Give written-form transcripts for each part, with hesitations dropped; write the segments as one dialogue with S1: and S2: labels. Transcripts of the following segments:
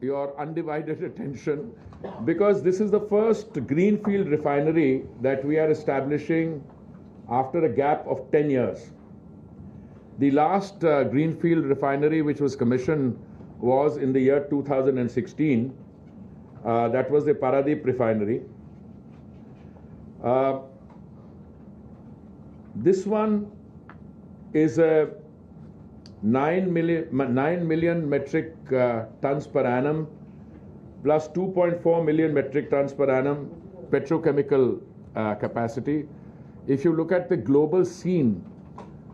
S1: Your undivided attention because this is the first greenfield refinery that we are establishing after a gap of 10 years. The last greenfield refinery which was commissioned was in the year 2016. That was the Paradeep refinery. This one is a 9 million metric tons per annum plus 2.4 million metric tons per annum petrochemical capacity. If you look at the global scene,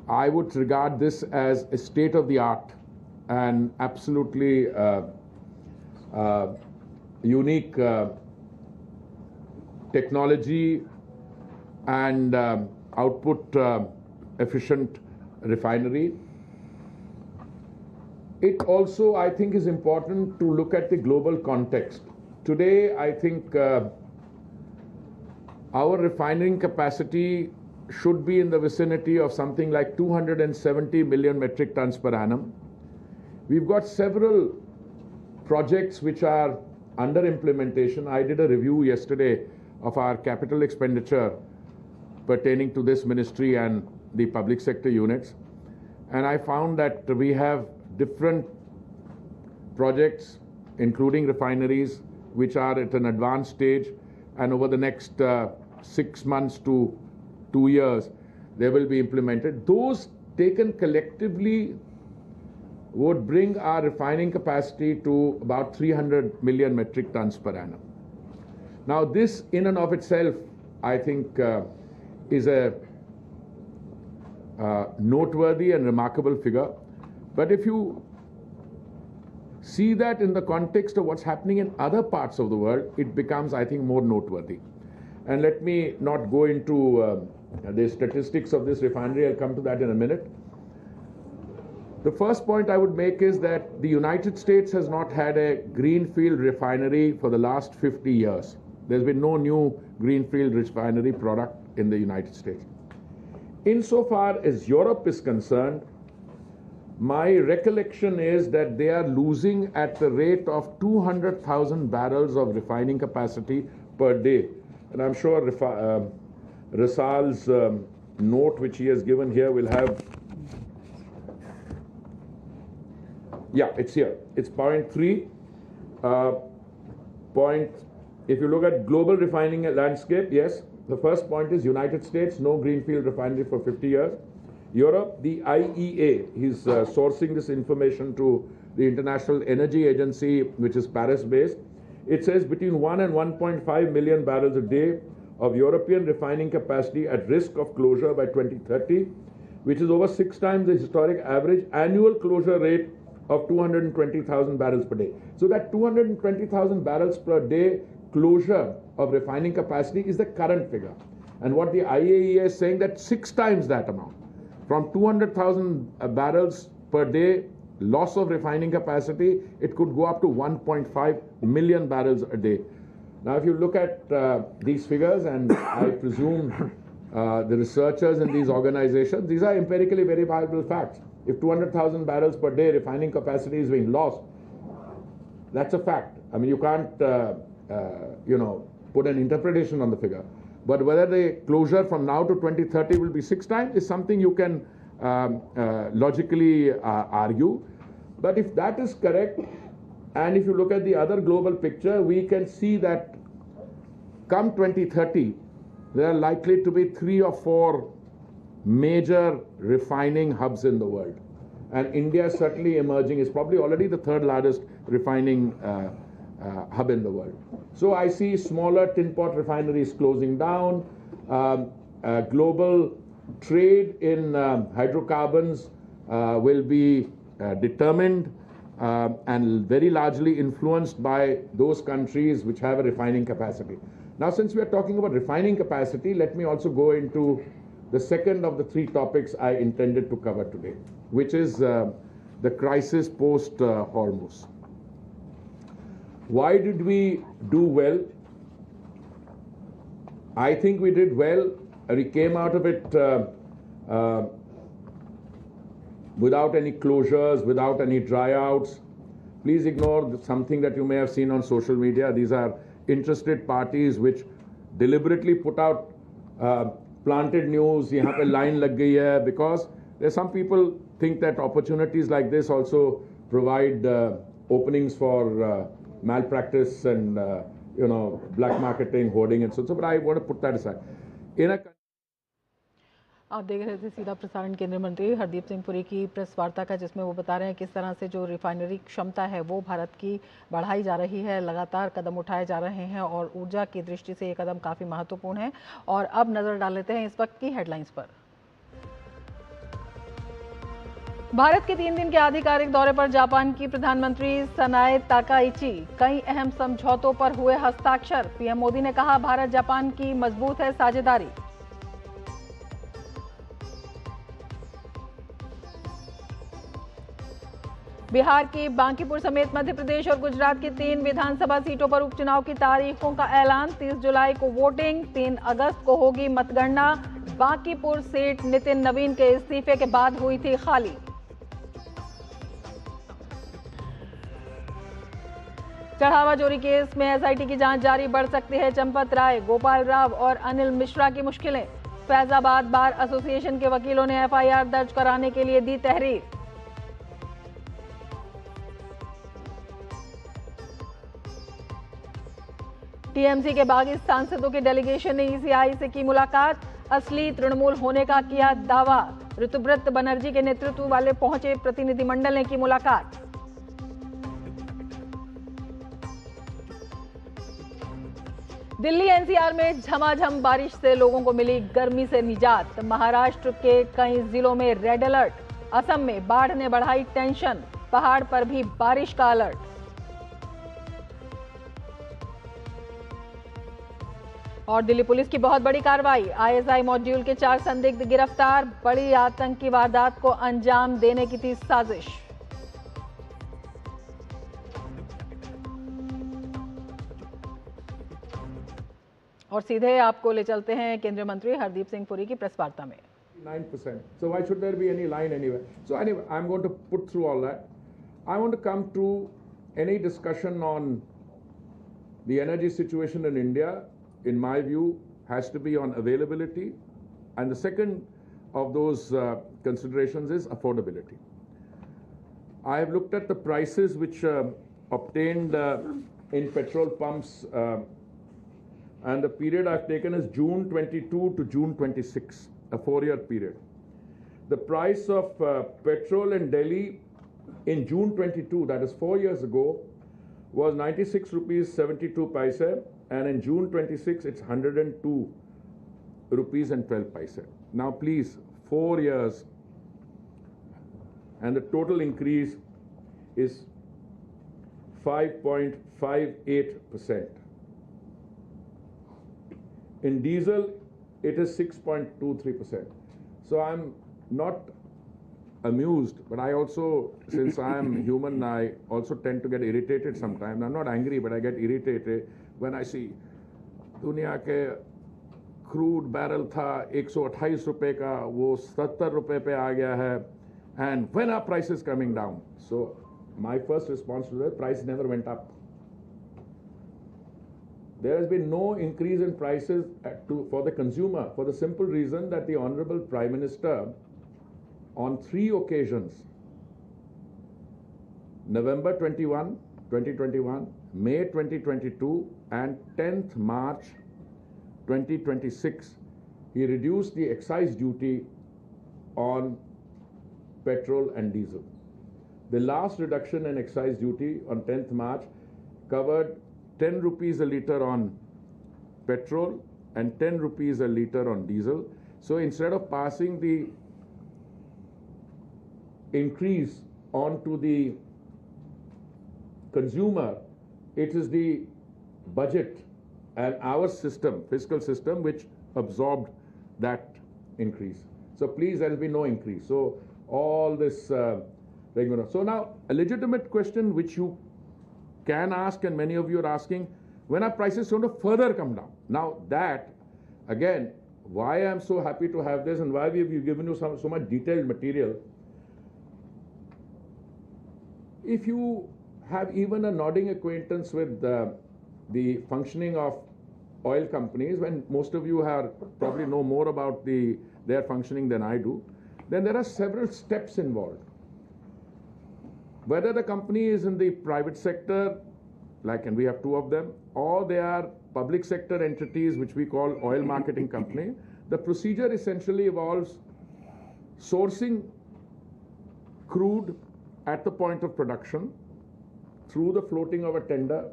S1: I would regard this as a state-of-the-art and absolutely unique technology and output efficient refinery. It also, I think, is important to look at the global context. Today, I think our refining capacity should be in the vicinity of something like 270 million metric tons per annum. We've got several projects which are under implementation. I did a review yesterday of our capital expenditure pertaining to this ministry and the public sector units. And I found that we have different projects, including refineries, which are at an advanced stage, and over the next 6 months to 2 years, they will be implemented. Those taken collectively would bring our refining capacity to about 300 million metric tons per annum. Now, this in and of itself, I think, is a noteworthy and remarkable figure. But if you see that in the context of what's happening in other parts of the world, it becomes, I think, more noteworthy. And let me not go into the statistics of this refinery. I'll come to that in a minute. The first point I would make is that the United States has not had a greenfield refinery for the last 50 years. There's been no new greenfield refinery product in the United States. Insofar as Europe is concerned, my recollection is that they are losing at the rate of 200,000 barrels of refining capacity per day. And I'm sure Rasal's note which he has given here will have, yeah, it's here. It's 0.3. If you look at global refining landscape, yes, the first point is United States, no greenfield refinery for 50 years. Europe, the IEA is sourcing this information to the International Energy Agency, which is Paris-based. It says between 1 and 1.5 million barrels a day of European refining capacity at risk of closure by 2030, which is over 6 times the historic average annual closure rate of 220,000 barrels per day. So that 220,000 barrels per day closure of refining capacity is the current figure. And what the IAEA is saying that 6 times that amount. From 200,000 barrels per day loss of refining capacity, it could go up to 1.5 million barrels a day. Now, if you look at these figures, and I presume the researchers in these organizations, these are empirically verifiable facts. If 200,000 barrels per day refining capacity is being lost, that's a fact. I mean, you can't, put an interpretation on the figure. But whether the closure from now to 2030 will be 6 times is something you can logically argue. But if that is correct, and if you look at the other global picture, we can see that come 2030, there are likely to be 3 or 4 major refining hubs in the world. And India is certainly emerging, is probably already the 3rd largest refining hub in the world. So I see smaller tin pot refineries closing down. Global trade in hydrocarbons will be determined and very largely influenced by those countries which have a refining capacity. Now, since we are talking about refining capacity, let me also go into the second of the 3 topics I intended to cover today, which is the crisis post Hormuz. Why did we do well? I think we did well. We came out of it without any closures, without any dryouts. Please ignore something that you may have seen on social media. These are interested parties which deliberately put out planted news, yahan pe line lag gayi hai, because there's some people think that opportunities like this also provide openings for malpractice and black marketing, hoarding and so. But I want to put that aside.
S2: आप देख रहे थे सीधा प्रसारण केंद्रीय मंत्री हरदीप सिंह पुरी की press वार्ता का, जिसमें वो बता रहे हैं किस तरह से जो रिफाइनरी क्षमता है वो भारत की बढ़ाई जा रही है, लगातार कदम उठाए जा रहे हैं और ऊर्जा की दृष्टि से ये कदम काफ़ी महत्वपूर्ण है। और अब नज़र डाल लेते हैं इस वक्त की हेडलाइंस पर। भारत के 3 दिन के आधिकारिक दौरे पर जापान की प्रधानमंत्री सनाए ताकाइची, कई अहम समझौतों पर हुए हस्ताक्षर। पीएम मोदी ने कहा भारत जापान की मजबूत है साझेदारी। बिहार की बांकीपुर समेत मध्य प्रदेश और गुजरात की 3 विधानसभा सीटों पर उपचुनाव की तारीखों का ऐलान। 30 जुलाई को वोटिंग, 3 अगस्त को होगी मतगणना। बांकीपुर सीट नितिन नवीन के इस्तीफे के बाद हुई थी खाली। चढ़ावा चोरी केस में एसआईटी की जांच जारी, बढ़ सकती है चंपत राय, गोपाल राव और अनिल मिश्रा की मुश्किलें। फैजाबाद बार एसोसिएशन के वकीलों ने एफआईआर दर्ज कराने के लिए दी तहरीर। टीएमसी के बागी सांसदों के डेलीगेशन ने ईसीआई से की मुलाकात, असली तृणमूल होने का किया दावा। ऋतुव्रत बनर्जी के नेतृत्व वाले पहुंचे प्रतिनिधिमंडल ने की मुलाकात। दिल्ली एनसीआर में झमाझम बारिश से लोगों को मिली गर्मी से निजात। महाराष्ट्र के कई जिलों में रेड अलर्ट। असम में बाढ़ ने बढ़ाई टेंशन, पहाड़ पर भी बारिश का अलर्ट। और दिल्ली पुलिस की बहुत बड़ी कार्रवाई, आईएसआई मॉड्यूल के 4 संदिग्ध गिरफ्तार। बड़ी आतंकी वारदात को अंजाम देने की थी साजिश। और सीधे आपको ले चलते हैं केंद्रीय मंत्री हरदीप सिंह पुरी की प्रेस वार्ता में।
S1: 9%. So why should there be any line anywhere? So anyway, I'm going to put through all that. I want to come to any discussion on the energy situation in India, in my view, has to be on availability. And the second of those considerations is affordability. I have looked at the prices which obtained in petrol pumps, and the period I've taken is June 22 to June 26, a 4-year period. The price of petrol in Delhi in June 22, that is 4 years ago, was 96 rupees 72 paise, and in June 26 it's 102 rupees and 12 paise. Now please, 4 years, and the total increase is 5.58%. In diesel, it is 6.23%. So I'm not amused, but I also, since I am human, I also tend to get irritated sometimes. I'm not angry, but I get irritated when I see दुनिया के crude barrel था 128 रुपए का, वो 70 रुपए पे आ गया है, and when are prices coming down? So my first response to that, price never went up. There has been no increase in prices for the consumer, for the simple reason that the Honorable Prime Minister, on 3 occasions, November 21, 2021, May 2022, and 10th March 2026, he reduced the excise duty on petrol and diesel. The last reduction in excise duty on 10th March covered 10 rupees a litre on petrol and 10 rupees a litre on diesel. So instead of passing the increase on to the consumer, it is the budget and our system, fiscal system, which absorbed that increase. So please, there will be no increase. So all this regular. So now a legitimate question which you can ask, and many of you are asking, when are prices going to further come down? Now that, again, why I'm so happy to have this and why we've given you so much detailed material. If you have even a nodding acquaintance with the functioning of oil companies, when most of you probably know more about their functioning than I do, then there are several steps involved. Whether the company is in the private sector, and we have two of them, or they are public sector entities which we call oil marketing company, the procedure essentially involves sourcing crude at the point of production through the floating of a tender.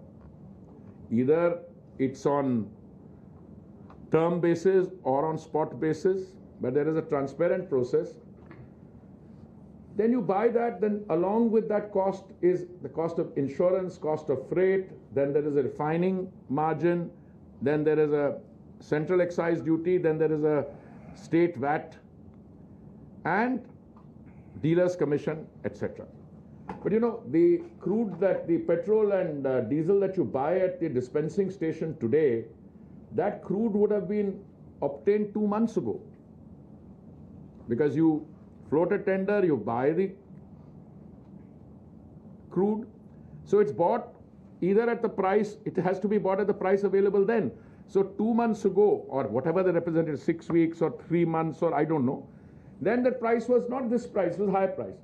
S1: Either it's on term basis or on spot basis, but there is a transparent process. Then you buy that, then along with that cost is the cost of insurance, cost of freight, then there is a refining margin, then there is a central excise duty, then there is a state VAT and dealer's commission, etc. But you know, the crude the petrol and diesel that you buy at the dispensing station today, that crude would have been obtained 2 months ago. Because you float a tender, you buy the crude. So it's bought either at the price, it has to be bought at the price available then. So 2 months ago, or whatever the represented, 6 weeks or 3 months, or I don't know, then the price was not this price, it was higher price.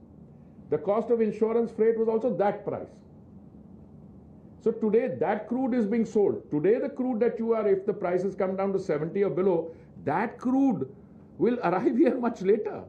S1: The cost of insurance freight was also that price. So today that crude is being sold. Today the crude that you are, if the prices come down to 70 or below, that crude will arrive here much later.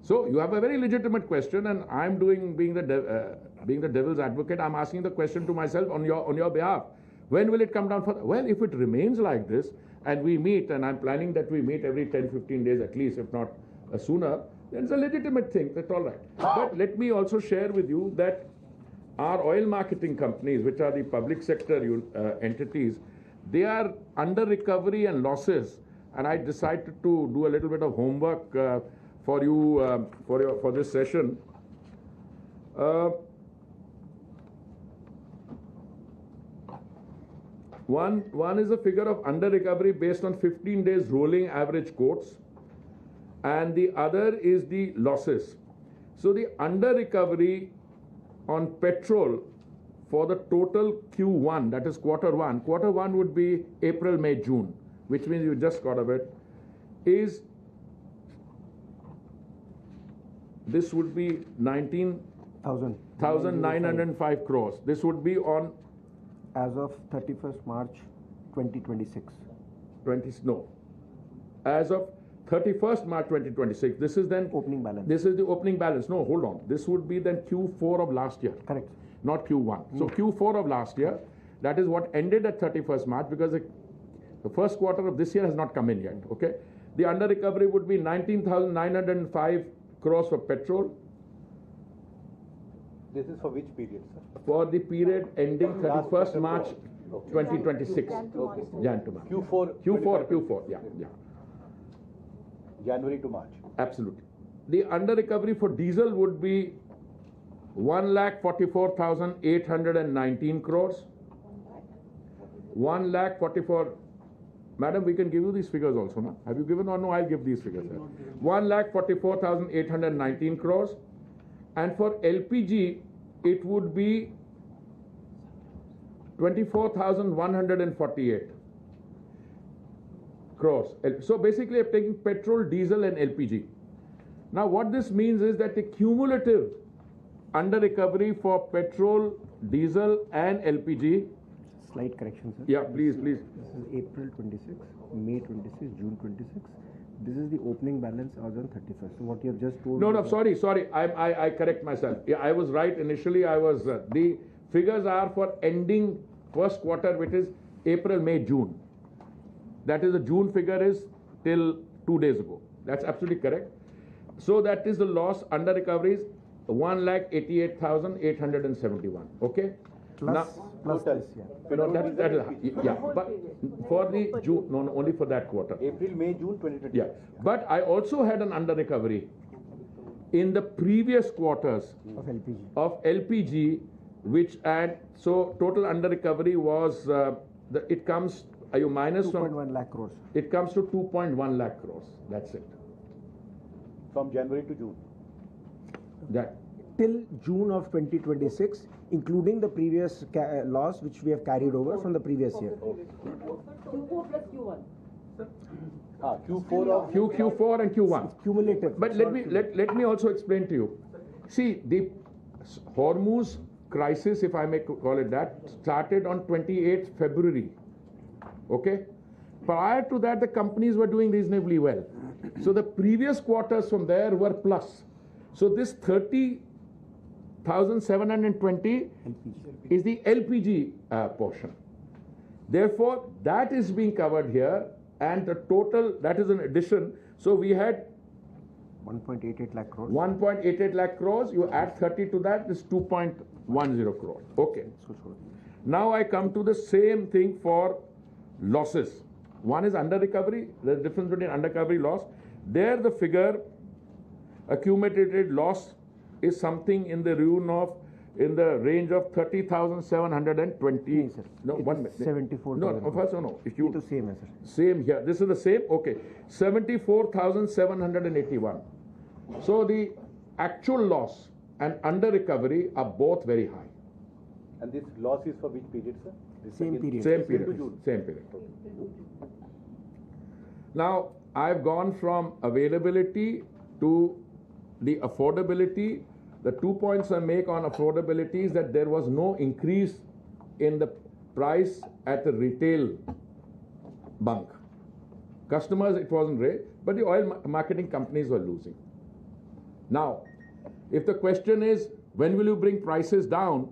S1: So you have a very legitimate question, and I'm being the devil's advocate. I'm asking the question to myself on your behalf. When will it come down further? Well, if it remains like this, and we meet, and I'm planning that we meet every 10-15 days at least, if not sooner, then it's a legitimate thing. That's all right. But let me also share with you that our oil marketing companies, which are the public sector entities, they are under recovery and losses. And I decided to do a little bit of homework for you for this session. One is a figure of under recovery based on 15 days rolling average quotes, and the other is the losses. So the under recovery on petrol for the total Q1, that is quarter one would be April, May, June, which means you just got of it, is this would be 19,905 crores. This would be on
S3: as of 31st March 2026.
S1: As of 31st March 2026. This is then
S3: opening balance.
S1: This is the opening balance. No, hold on. This would be then Q4 of last year.
S3: Correct.
S1: Not Q1. So Q4 of last year, that is what ended at 31st March, because the first quarter of this year has not come in yet. Okay. The under recovery would be 19,905 crores for petrol.
S4: This is for which period, sir?
S1: For the period ending 31st March 2026. Jan to March. Q4, yeah.
S4: January to March.
S1: Absolutely. The under recovery for diesel would be 1,44,819 crores. 1,44,000. Madam, we can give you these figures also, no? Have you given or no? I'll give these figures. 1,44,819 crores. And for LPG, it would be 24,148 crores. So basically, I'm taking petrol, diesel, and LPG. Now, what this means is that the cumulative under recovery for petrol, diesel, and LPG.
S3: Slight correction, sir.
S1: Yeah, please.
S3: This is April 26, May 26, June 26. This is the opening balance as on 31st. So what you have just told.
S1: No, sorry. I correct myself. Yeah, I was right. Initially, I was. The figures are for ending first quarter, which is April, May, June. That is, the June figure is till 2 days ago. That's absolutely correct. So that is the loss under recoveries, 1,88,871. Okay.
S3: Plus this, yeah.
S1: No, that is, yeah. But for the June, no, only for that quarter.
S4: April, May, June 2020.
S1: Yeah. But I also had an under recovery in the previous quarters of LPG, which so total under recovery was it comes. Are you minus
S3: 2.1 lakh crores?
S1: It comes to 2.1 lakh crores. That's it.
S4: From January to June.
S3: till June of 2026, including the previous loss which we have carried over from the previous year.
S5: Q4 plus Q1.
S4: Q4 of
S1: Q4 and Q1.
S3: Cumulative.
S1: But let me also explain to you. See, the Hormuz crisis, if I may call it that, started on 28th February. Okay? Prior to that, the companies were doing reasonably well. So the previous quarters from there were plus. So this 30,720 is the LPG portion. Therefore, that is being covered here, and the total, that is an addition. So we had
S3: 1.88 lakh crores.
S1: 1.88 lakh crores. You add 30 to that, is 2.10 crores. Okay. Now I come to the same thing for losses. One is under recovery. There's a difference between under recovery loss. There the figure accumulated loss is something in the range of 30,720. No, 1 minute.
S3: 74.
S1: No, first no. If you
S3: the same, sir.
S1: Same here. This is the same. Okay, 74,781. So the actual loss and under recovery are both very high.
S4: And this loss is for which period, sir?
S3: Same period.
S1: Same
S4: To
S1: period.
S4: June.
S1: Same period. Now I've gone from availability to the affordability. The 2 points I make on affordability is that there was no increase in the price at the retail bunk. Customers, it wasn't raised, but the oil marketing companies were losing. Now, if the question is, when will you bring prices down?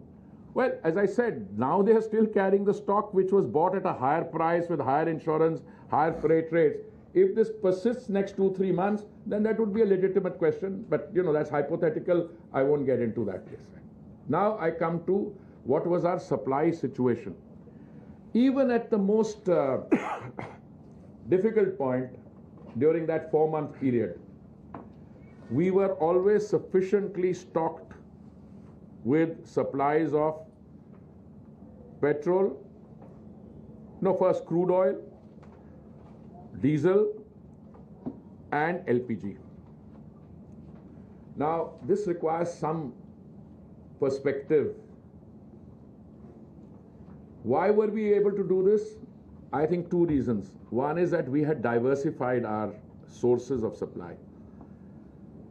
S1: Well, as I said, now they are still carrying the stock which was bought at a higher price with higher insurance, higher freight rates. If this persists next 2-3 months, then that would be a legitimate question. But, that's hypothetical. I won't get into that case. Now I come to what was our supply situation. Even at the most difficult point during that 4-month period, we were always sufficiently stocked with supplies of petrol, first crude oil, diesel, and LPG. Now, this requires some perspective. Why were we able to do this? I think 2 reasons. One is that we had diversified our sources of supply.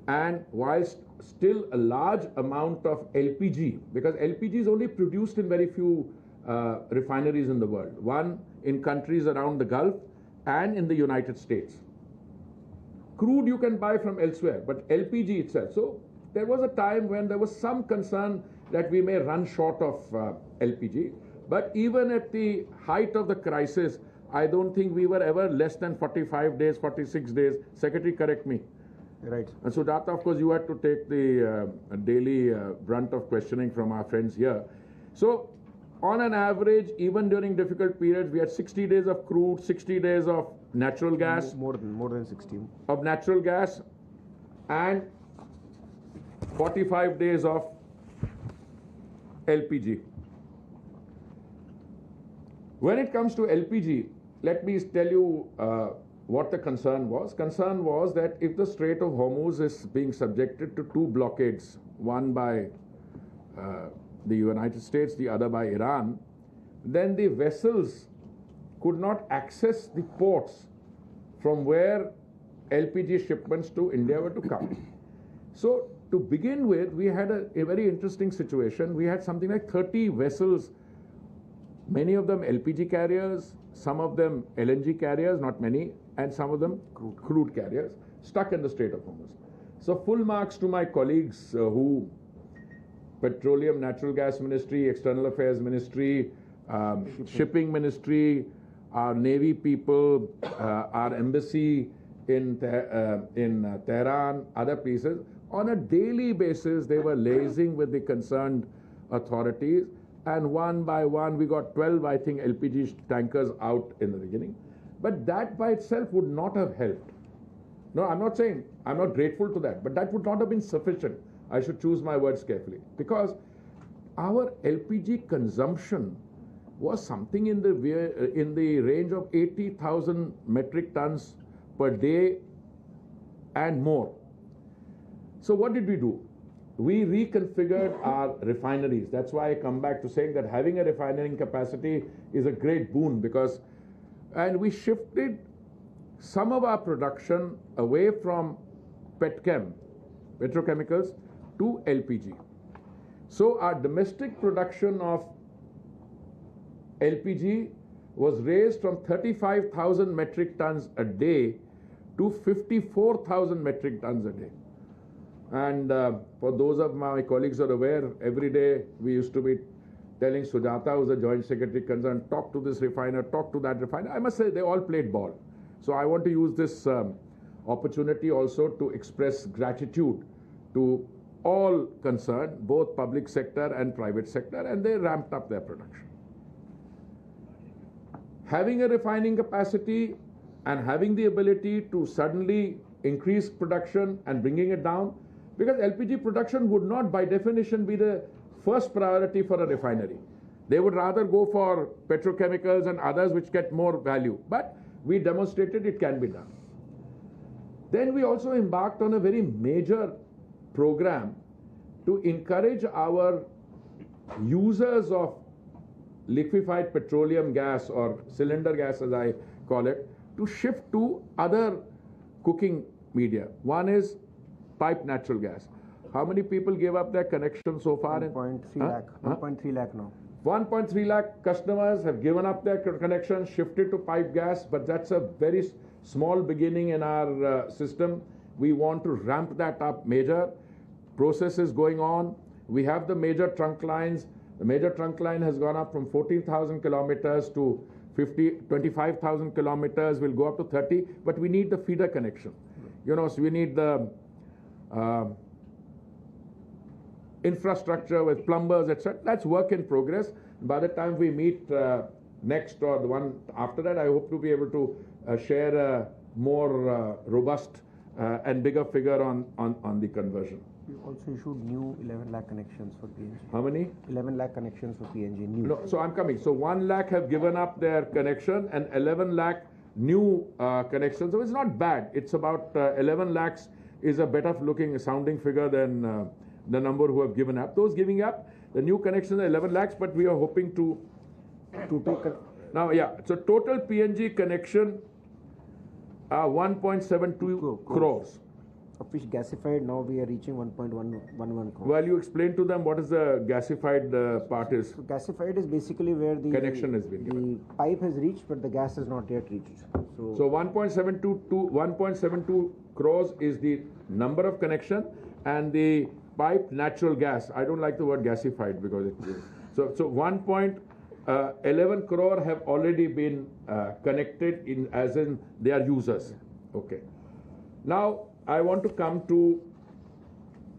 S1: And whilst still a large amount of LPG, because LPG is only produced in very few refineries in the world, one in countries around the Gulf and in the United States. Crude you can buy from elsewhere, but LPG itself. So there was a time when there was some concern that we may run short of LPG. But even at the height of the crisis, I don't think we were ever less than 45 days, 46 days. Secretary, correct me.
S3: Right.
S1: And so, Data, of course, you had to take the daily brunt of questioning from our friends here. So, on an average, even during difficult periods, we had 60 days of crude, 60 days of natural gas.
S3: More than 16.
S1: Of natural gas, and 45 days of LPG. When it comes to LPG, let me tell you what the concern was. Concern was that if the Strait of Hormuz is being subjected to 2 blockades, one by the United States, the other by Iran, then the vessels could not access the ports from where LPG shipments to India were to come. So to begin with, we had a very interesting situation. We had something like 30 vessels, many of them LPG carriers, some of them LNG carriers, not many, and some of them crude carriers, stuck in the Strait of Hormuz. So full marks to my colleagues who Petroleum, Natural Gas Ministry, External Affairs Ministry, Shipping Ministry, our Navy people, our embassy in Tehran, other places. On a daily basis, they were liaising with the concerned authorities, and one by one, we got 12, I think, LPG tankers out in the beginning. But that by itself would not have helped. No, I'm not saying, I'm not grateful to that, but that would not have been sufficient. I should choose my words carefully, because our LPG consumption was something in the range of 80,000 metric tons per day and more. So what did we do? we reconfigured our refineries. That's why I come back to saying that having a refining capacity is a great boon and we shifted some of our production away from petrochemicals, to LPG. So our domestic production of LPG was raised from 35,000 metric tons a day to 54,000 metric tons a day. And for those of my colleagues who are aware, every day we used to be telling Sujata, who's the Joint Secretary concerned, talk to this refiner, talk to that refiner. I must say they all played ball. So I want to use this opportunity also to express gratitude to all concerned, both public sector and private sector, and they ramped up their production. Having a refining capacity and having the ability to suddenly increase production and bringing it down, because LPG production would not by definition be the first priority for a refinery. They would rather go for petrochemicals and others which get more value. But we demonstrated it can be done. Then we also embarked on a very major program to encourage our users of liquefied petroleum gas or cylinder gas as I call it, to shift to other cooking media. One is piped natural gas. How many people gave up their connection so far?
S3: 1.3 lakh. 1.3 lakh now.
S1: 1.3 lakh customers have given up their connection, shifted to pipe gas, but that's a very small beginning in our system. We want to ramp that up major. Process is going on. We have the major trunk lines. The major trunk line has gone up from 14,000 kilometers to 25,000 kilometers. We'll go up to 30, but we need the feeder connection. You know, so we need the infrastructure with plumbers, etc. That's work in progress. By the time we meet next or the one after that, I hope to be able to share a more robust and bigger figure on the conversion.
S3: You also issued new 11 lakh connections for PNG.
S1: How many?
S3: 11 lakh connections for PNG, new.
S1: No, so I'm coming. So 1 lakh have given up their connection and 11 lakh new connections. So it's not bad. It's about 11 lakhs is a better looking, sounding figure than the number who have given up. Those giving up, the new connections are 11 lakhs, but we are hoping to take now, yeah. So total PNG connection are 1.72 crores.
S3: Of which gasified now we are reaching 1.11 crores.
S1: Well, you explain to them what is the gasified part is.
S3: So gasified is basically where the
S1: connection has been given.
S3: The pipe has reached, but the gas has not yet reached.
S1: So 1.72 crores is the number of connection, and the piped natural gas. I don't like the word gasified because it is. So 1.11 crore have already been connected as in they are users. Okay. Now I want to come to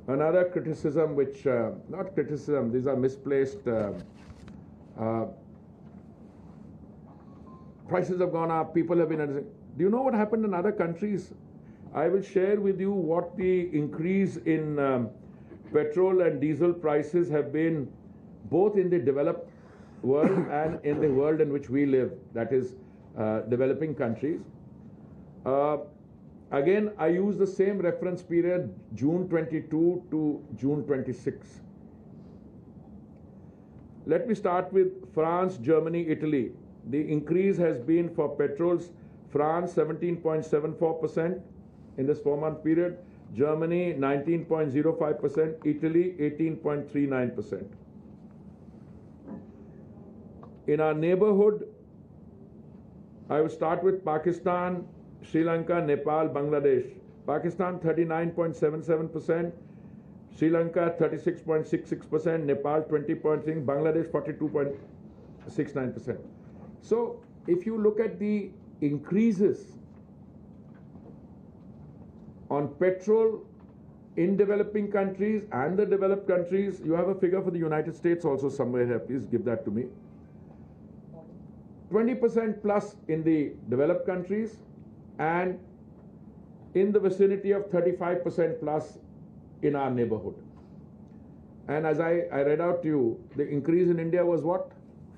S1: another criticism, which not criticism. These are misplaced. Prices have gone up. People have been. Do you know what happened in other countries? I will share with you what the increase in petrol and diesel prices have been both in the developed world and in the world in which we live, that is developing countries. Again, I use the same reference period, June 22 to June 26. Let me start with France, Germany, Italy. The increase has been for petrols, France 17.74% in this 4-month period, Germany 19.05%, Italy 18.39%. In our neighborhood, I will start with Pakistan, Sri Lanka, Nepal, Bangladesh. Pakistan 39.77%, Sri Lanka 36.66%, Nepal 20.6%, Bangladesh 42.69%. So if you look at the increases on petrol in developing countries and the developed countries, you have a figure for the United States also somewhere here. Please give that to me. 20% plus in the developed countries and in the vicinity of 35% plus in our neighborhood. And as I read out to you, the increase in India was what?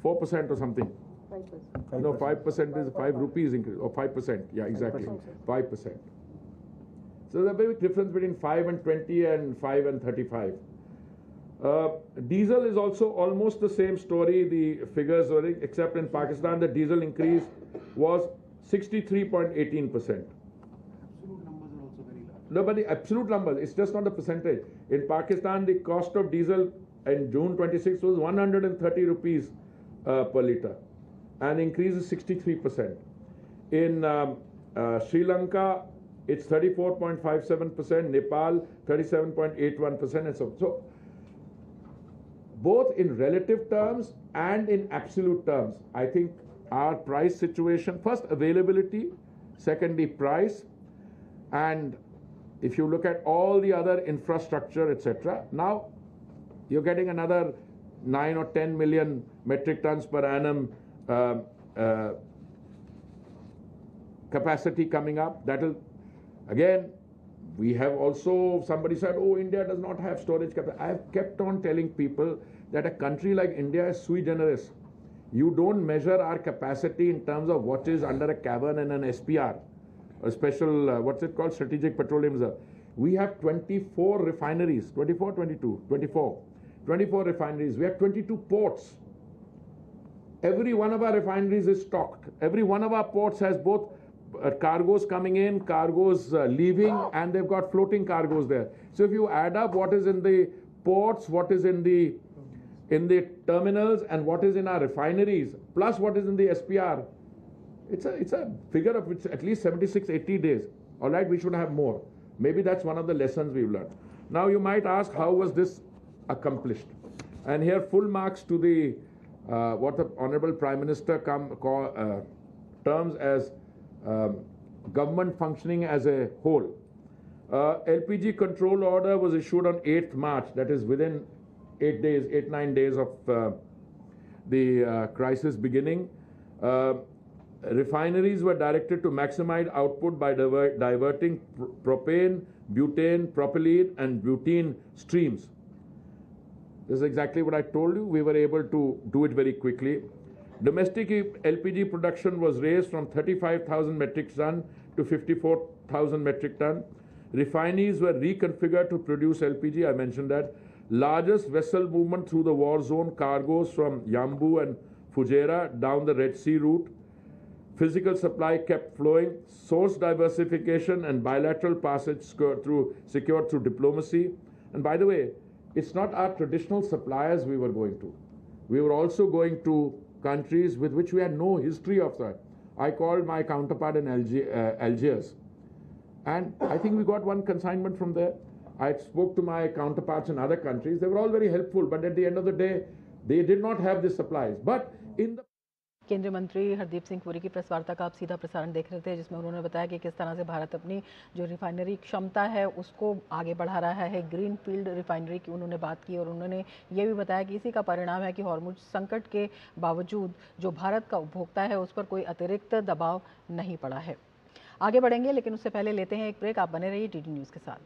S1: 4% or something?
S5: 5%.
S1: No, 5% is 5 rupees increase, or 5%. Yeah, exactly. 5%. So there's a big difference between 5 and 20 and 5 and 35. Diesel is also almost the same story. The figures were, except in Pakistan, the diesel increase was 63.18%.
S3: Absolute numbers are also very large.
S1: No, but the absolute numbers, it's just not the percentage. In Pakistan, the cost of diesel in June 26 was 130 rupees per litre, and increase is 63%. In Sri Lanka, it's 34.57%, Nepal 37.81%, and so on. So, both in relative terms and in absolute terms, I think our price situation, first availability, secondly price, and if you look at all the other infrastructure, etc., now you're getting another 9 or 10 million metric tons per annum capacity coming up. That will, again, we have also, somebody said, oh, India does not have storage capacity. I have kept on telling people that a country like India is sui generis. You don't measure our capacity in terms of what is under a cavern and an SPR, a special, what's it called, Strategic Petroleum Reserve. We have 24 refineries, 24 refineries. We have 22 ports. Every one of our refineries is stocked. Every one of our ports has both cargoes coming in, cargoes leaving, and they've got floating cargoes there. So if you add up what is in the ports, what is in the terminals, and what is in our refineries, plus what is in the SPR, it's a figure of which at least 76, 80 days. All right, we should have more. Maybe that's one of the lessons we've learned. Now you might ask, how was this accomplished? And here full marks to the what the Honorable Prime Minister terms as government functioning as a whole. LPG control order was issued on 8th March, that is within 9 days of the crisis beginning. Refineries were directed to maximize output by diverting propane, butane, propylene and butene streams. This is exactly what I told you. We were able to do it very quickly. Domestic LPG production was raised from 35,000 metric ton to 54,000 metric ton. Refineries were reconfigured to produce LPG, I mentioned that. Largest vessel movement through the war zone, cargoes from Yambu and Fujairah down the Red Sea route. Physical supply kept flowing. Source diversification and bilateral passage secured through diplomacy. And by the way, it's not our traditional suppliers we were going to. We were also going to countries with which we had no history of that. I called my counterpart in Algiers, and I think we got one consignment from there. I spoke to my counterparts in other countries. They were all very helpful, but at the end of the day, they did not have the supplies. But in the
S2: केंद्रीय मंत्री हरदीप सिंह पुरी की press वार्ता का आप सीधा प्रसारण देख रहे थे, जिसमें उन्होंने बताया कि किस तरह से भारत अपनी जो रिफाइनरी क्षमता है उसको आगे बढ़ा रहा है। ग्रीन फील्ड रिफाइनरी की उन्होंने बात की और उन्होंने ये भी बताया कि इसी का परिणाम है कि हॉर्मुज संकट के बावजूद जो भारत का उपभोक्ता है उस पर कोई अतिरिक्त दबाव नहीं पड़ा है। आगे बढ़ेंगे, लेकिन उससे पहले लेते हैं एक ब्रेक। आप बने रहिए DD न्यूज़ के साथ।